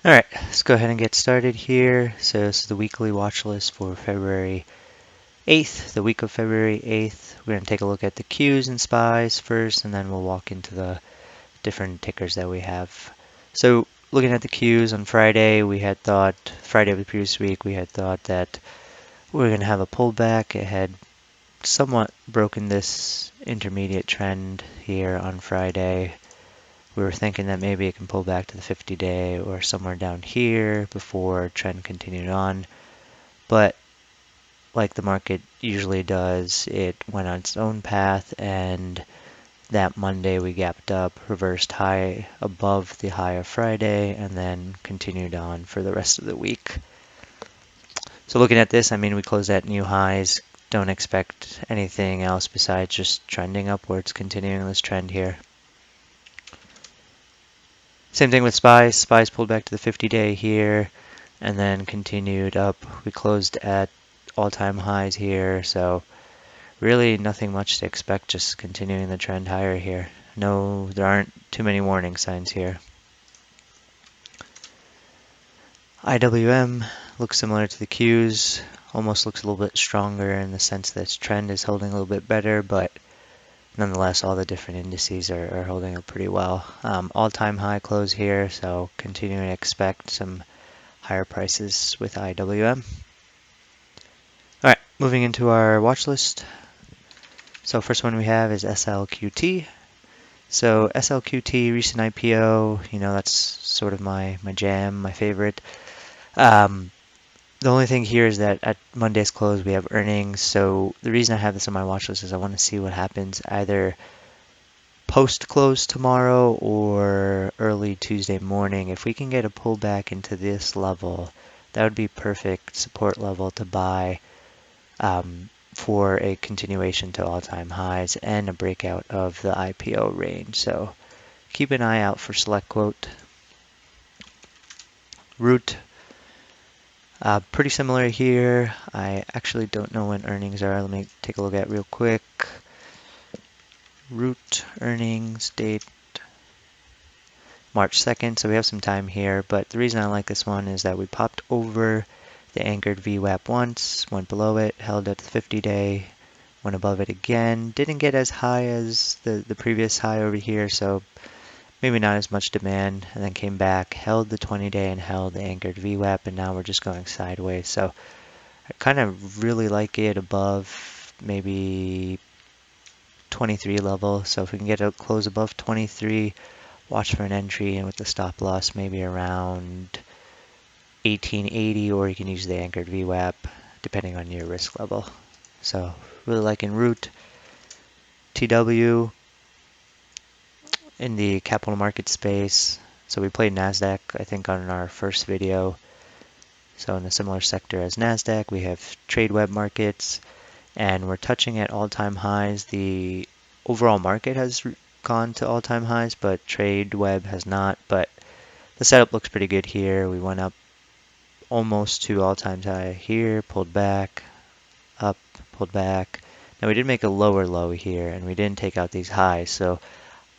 Alright, let's go ahead and get started here. So this is the weekly watch list for February 8th, the week of February 8th. We're going to take a look at the Qs and SPYs first, and then we'll walk into the different tickers that we have. So looking at the Qs on Friday, Friday of the previous week, we had thought that we were going to have a pullback. It had somewhat broken this intermediate trend here on Friday. We were thinking that maybe it can pull back to the 50-day or somewhere down here before trend continued on. But like the market usually does, it went on its own path, and that Monday we gapped up, reversed high above the high of Friday, and then continued on for the rest of the week. So looking at this, I mean, we closed at new highs. Don't expect anything else besides just trending upwards, continuing this trend here. Same thing with SPYs. SPYs pulled back to the 50-day here and then continued up. We closed at all-time highs here, so really nothing much to expect, just continuing the trend higher here. No, there aren't too many warning signs here. IWM looks similar to the Qs, almost looks a little bit stronger in the sense that its trend is holding a little bit better, but nonetheless, all the different indices are holding up pretty well. All-time high close here, so continuing to expect some higher prices with IWM. All right, moving into our watch list. So first one we have is SLQT. So SLQT, recent IPO, that's sort of my jam, my favorite. The only thing here is that at Monday's close we have earnings. So the reason I have this on my watch list is I want to see what happens either post-close tomorrow or early Tuesday morning. If we can get a pullback into this level, that would be perfect support level to buy for a continuation to all-time highs and a breakout of the IPO range. So keep an eye out for SLQT. Root, pretty similar here. I actually don't know when earnings are. Let me take a look at it real quick. Root earnings date March 2nd, so we have some time here, but the reason I like this one is that we popped over the anchored VWAP once, went below it, held at the 50-day, went above it again, didn't get as high as the previous high over here, so maybe not as much demand, and then came back, held the 20-day and held the anchored VWAP, and now we're just going sideways. So I kind of really like it above maybe 23 level, so if we can get a close above 23, watch for an entry, and with the stop loss maybe around 1880, or you can use the anchored VWAP depending on your risk level. So really liking Root. TW in the capital market space. So we played NASDAQ, I think, on our first video. So in a similar sector as NASDAQ, we have TradeWeb markets, and we're touching at all-time highs. The overall market has gone to all-time highs, but TradeWeb has not. But the setup looks pretty good here. We went up almost to all-time high here, pulled back, up, pulled back. Now we did make a lower low here, and we didn't take out these highs, so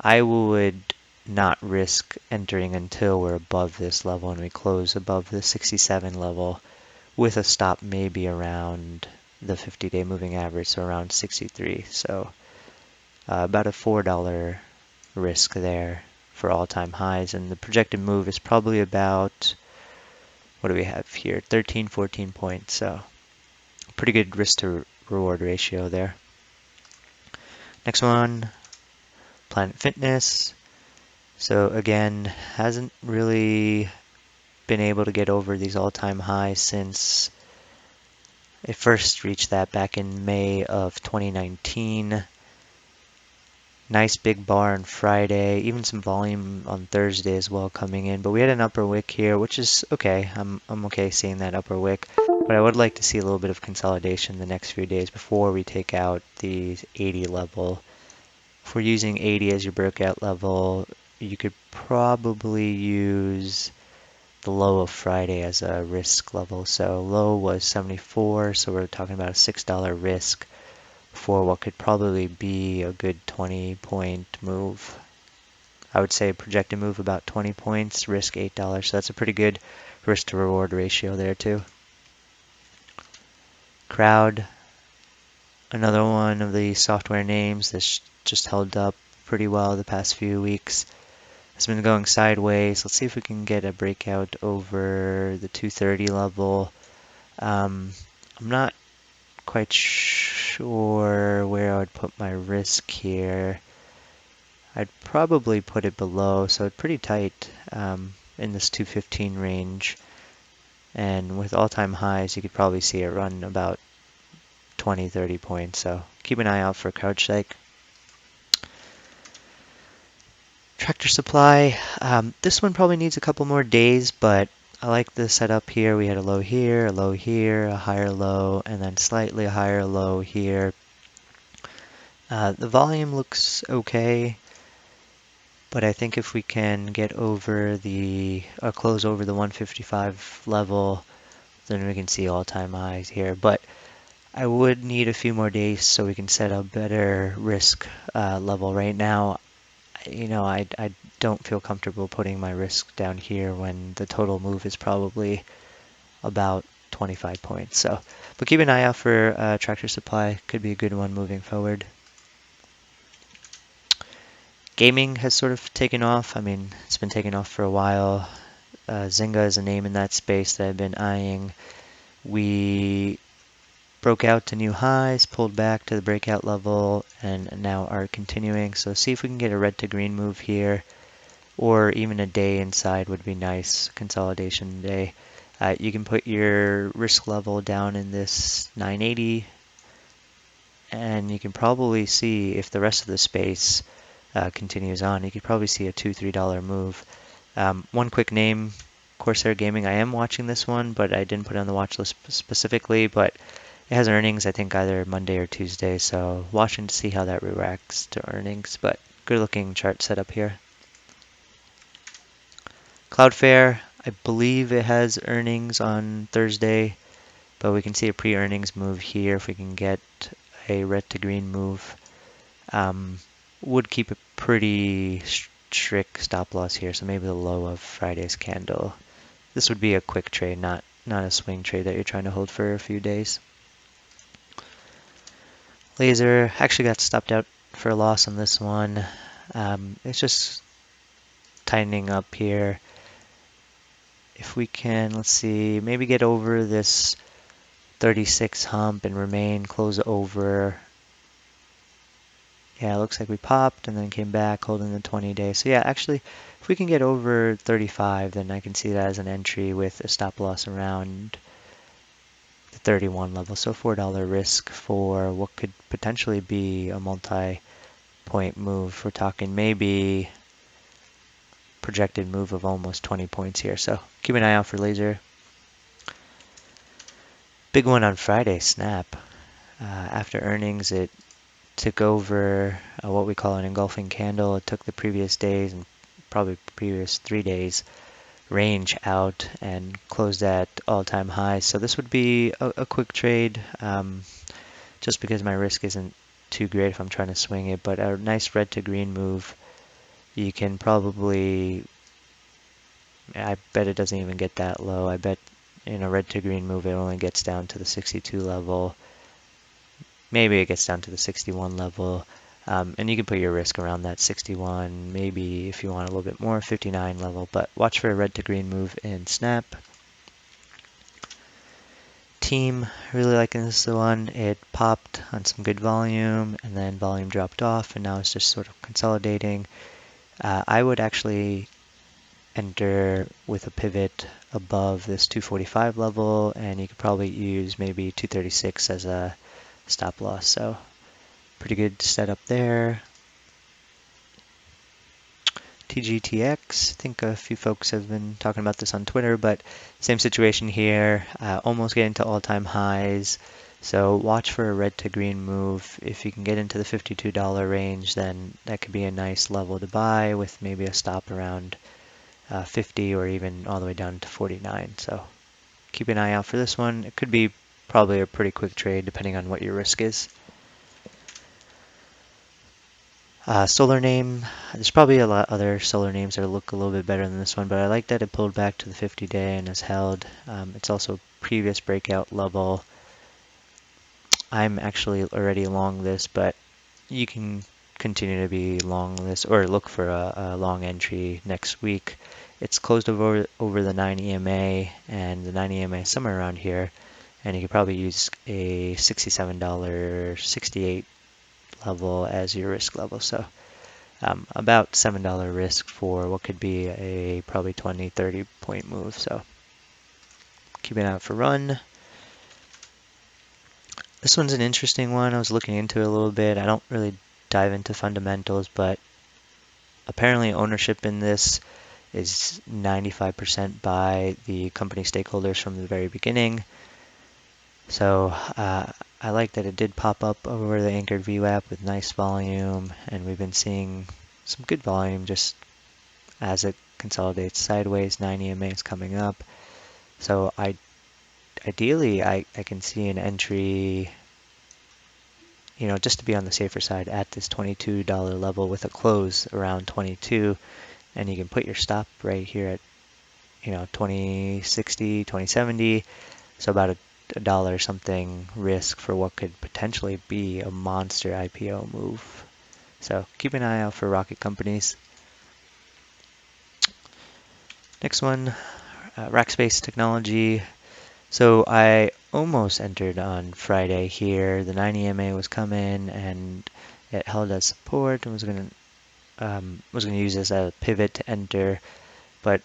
I would not risk entering until we're above this level and we close above the 67 level with a stop maybe around the 50-day moving average, so around 63. So about a $4 risk there for all-time highs, and the projected move is probably about, what do we have here, 13, 14 points. So pretty good risk to reward ratio there. Next one, Planet Fitness. So again, hasn't really been able to get over these all-time highs since it first reached that back in May of 2019. Nice big bar on Friday, even some volume on Thursday as well coming in. But we had an upper wick here, which is okay. I'm okay seeing that upper wick. But I would like to see a little bit of consolidation the next few days before we take out the 80 level. If we're using 80 as your breakout level, you could probably use the low of Friday as a risk level. So low was 74, so we're talking about a $6 risk for what could probably be a good 20-point move. I would say projected move about 20 points, risk $8. So that's a pretty good risk to reward ratio there too. Crowd, another one of the software names that's just held up pretty well the past few weeks. It's been going sideways. Let's see if we can get a breakout over the 230 level. I'm not quite sure where I would put my risk here. I'd probably put it below, so it's pretty tight in this 215 range. And with all-time highs, you could probably see it run about 20, 30 points. So keep an eye out for CrowdStrike. Tractor Supply, this one probably needs a couple more days, but I like the setup here. We had a low here, a low here, a higher low, and then slightly higher low here. The volume looks okay, but I think if we can get over close over the 155 level, then we can see all-time highs here. But I would need a few more days so we can set a better risk level. Right now, I don't feel comfortable putting my risk down here when the total move is probably about 25 points. So, but keep an eye out for Tractor Supply. Could be a good one moving forward. Gaming has sort of taken off. I mean, it's been taking off for a while. ZNGA is a name in that space that I've been eyeing. We broke out to new highs, pulled back to the breakout level, and now are continuing. So see if we can get a red to green move here, or even a day inside would be nice, consolidation day. You can put your risk level down in this 980, and you can probably see if the rest of the space continues on, you could probably see a $2, $3 move. One quick name, Corsair Gaming. I am watching this one, but I didn't put it on the watch list specifically, but it has earnings, I think, either Monday or Tuesday, so watching to see how that reacts to earnings, but good looking chart setup here. Cloudflare, I believe it has earnings on Thursday, but we can see a pre-earnings move here if we can get a red to green move. Would keep a pretty strict stop loss here, so maybe the low of Friday's candle. This would be a quick trade, not a swing trade that you're trying to hold for a few days. LAZR actually got stopped out for a loss on this one. It's just tightening up here. If we can, let's see, maybe get over this 36 hump and remain close over. Yeah, it looks like we popped and then came back holding the 20 day. So yeah, actually, if we can get over 35, then I can see that as an entry with a stop loss around the 31 level. So $4 risk for what could potentially be a multi-point move. We're talking maybe projected move of almost 20 points here. So keep an eye out for LAZR. Big one on Friday, Snap. After earnings, it took over what we call an engulfing candle. It took the previous days and probably previous 3 days range out and closed at all-time highs. So this would be a quick trade, just because my risk isn't too great if I'm trying to swing it. But a nice red to green move, you can probably, I bet it doesn't even get that low. I bet in a red to green move it only gets down to the 62 level. Maybe it gets down to the 61 level, and you can put your risk around that 61, maybe if you want a little bit more, 59 level, but watch for a red to green move in Snap. Team, really liking this one. It popped on some good volume, and then volume dropped off, and now it's just sort of consolidating. I would actually enter with a pivot above this 245 level, and you could probably use maybe 236 as a stop loss. So pretty good setup there. TGTX, I think a few folks have been talking about this on Twitter, but same situation here, almost getting to all-time highs. So watch for a red to green move. If you can get into the $52 range, then that could be a nice level to buy with maybe a stop around 50 or even all the way down to 49. So keep an eye out for this one. It could be probably a pretty quick trade depending on what your risk is. Solar name, there's probably a lot other solar names that look a little bit better than this one, but I like that it pulled back to the 50-day and has held. It's also previous breakout level. I'm actually already long this, but you can continue to be long this or look for a long entry next week. It's closed over the 9 EMA, and the 9 EMA is somewhere around here, and you could probably use a $67.68 level as your risk level. So about $7 risk for what could be a probably 20-30 point move. So keep an eye out for run. This one's an interesting one. I was looking into it a little bit. I don't really dive into fundamentals, but apparently ownership in this is 95% by the company stakeholders from the very beginning. So I like that it did pop up over the anchored VWAP with nice volume, and we've been seeing some good volume just as it consolidates sideways. 9 EMA is coming up. So ideally I can see an entry, just to be on the safer side at this $22 level with a close around 22, and you can put your stop right here at 2060, 2070, so about a dollar something risk for what could potentially be a monster IPO move. So keep an eye out for rocket companies. Next one, Rackspace Technology. So I almost entered on Friday here. The 9 EMA was coming and it held as support and was gonna use this as a pivot to enter, but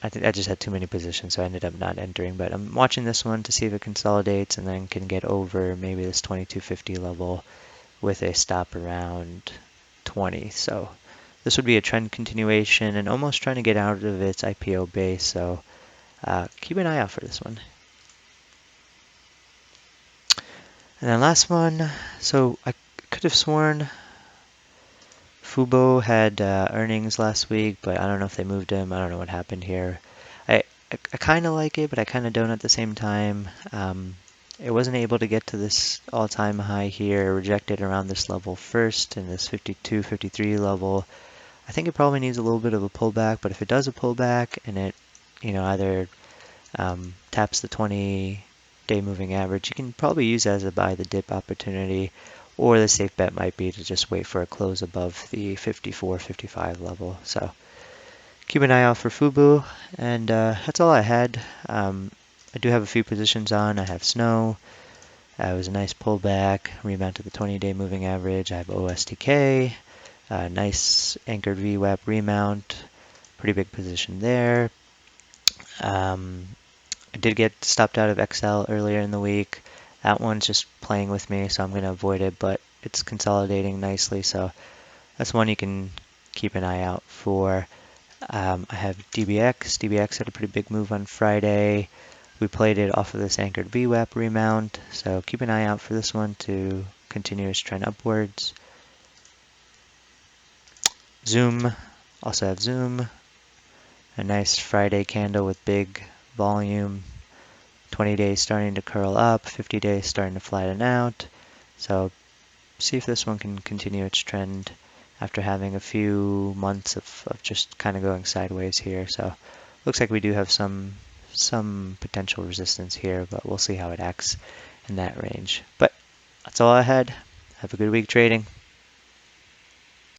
I think I just had too many positions, so I ended up not entering. But I'm watching this one to see if it consolidates and then can get over maybe this 2250 level with a stop around 20. So this would be a trend continuation and almost trying to get out of its IPO base. So keep an eye out for this one. And then last one, so I could have sworn FUBO had earnings last week, but I don't know if they moved them. I don't know what happened here. I kind of like it, but I kind of don't at the same time. It wasn't able to get to this all-time high here, rejected around this level first in this 52, 53 level. I think it probably needs a little bit of a pullback, but if it does a pullback and it, either taps the 20-day moving average, you can probably use that as a buy the dip opportunity, or the safe bet might be to just wait for a close above the 54, 55 level. So keep an eye out for FUBO, and that's all I had. I do have a few positions on. I have snow. It was a nice pullback, rebound to the 20-day moving average. I have OSTK, nice anchored VWAP remount, pretty big position there. I did get stopped out of XL earlier in the week. That one's just playing with me, so I'm going to avoid it, but it's consolidating nicely, so that's one you can keep an eye out for. I have DBX. DBX had a pretty big move on Friday. We played it off of this anchored VWAP remount, so keep an eye out for this one to continue its trend upwards. Zoom, also have Zoom. A nice Friday candle with big volume. 20 days starting to curl up, 50 days starting to flatten out. So see if this one can continue its trend after having a few months of just kind of going sideways here. So looks like we do have some potential resistance here, but we'll see how it acts in that range. But that's all I had. Have a good week trading.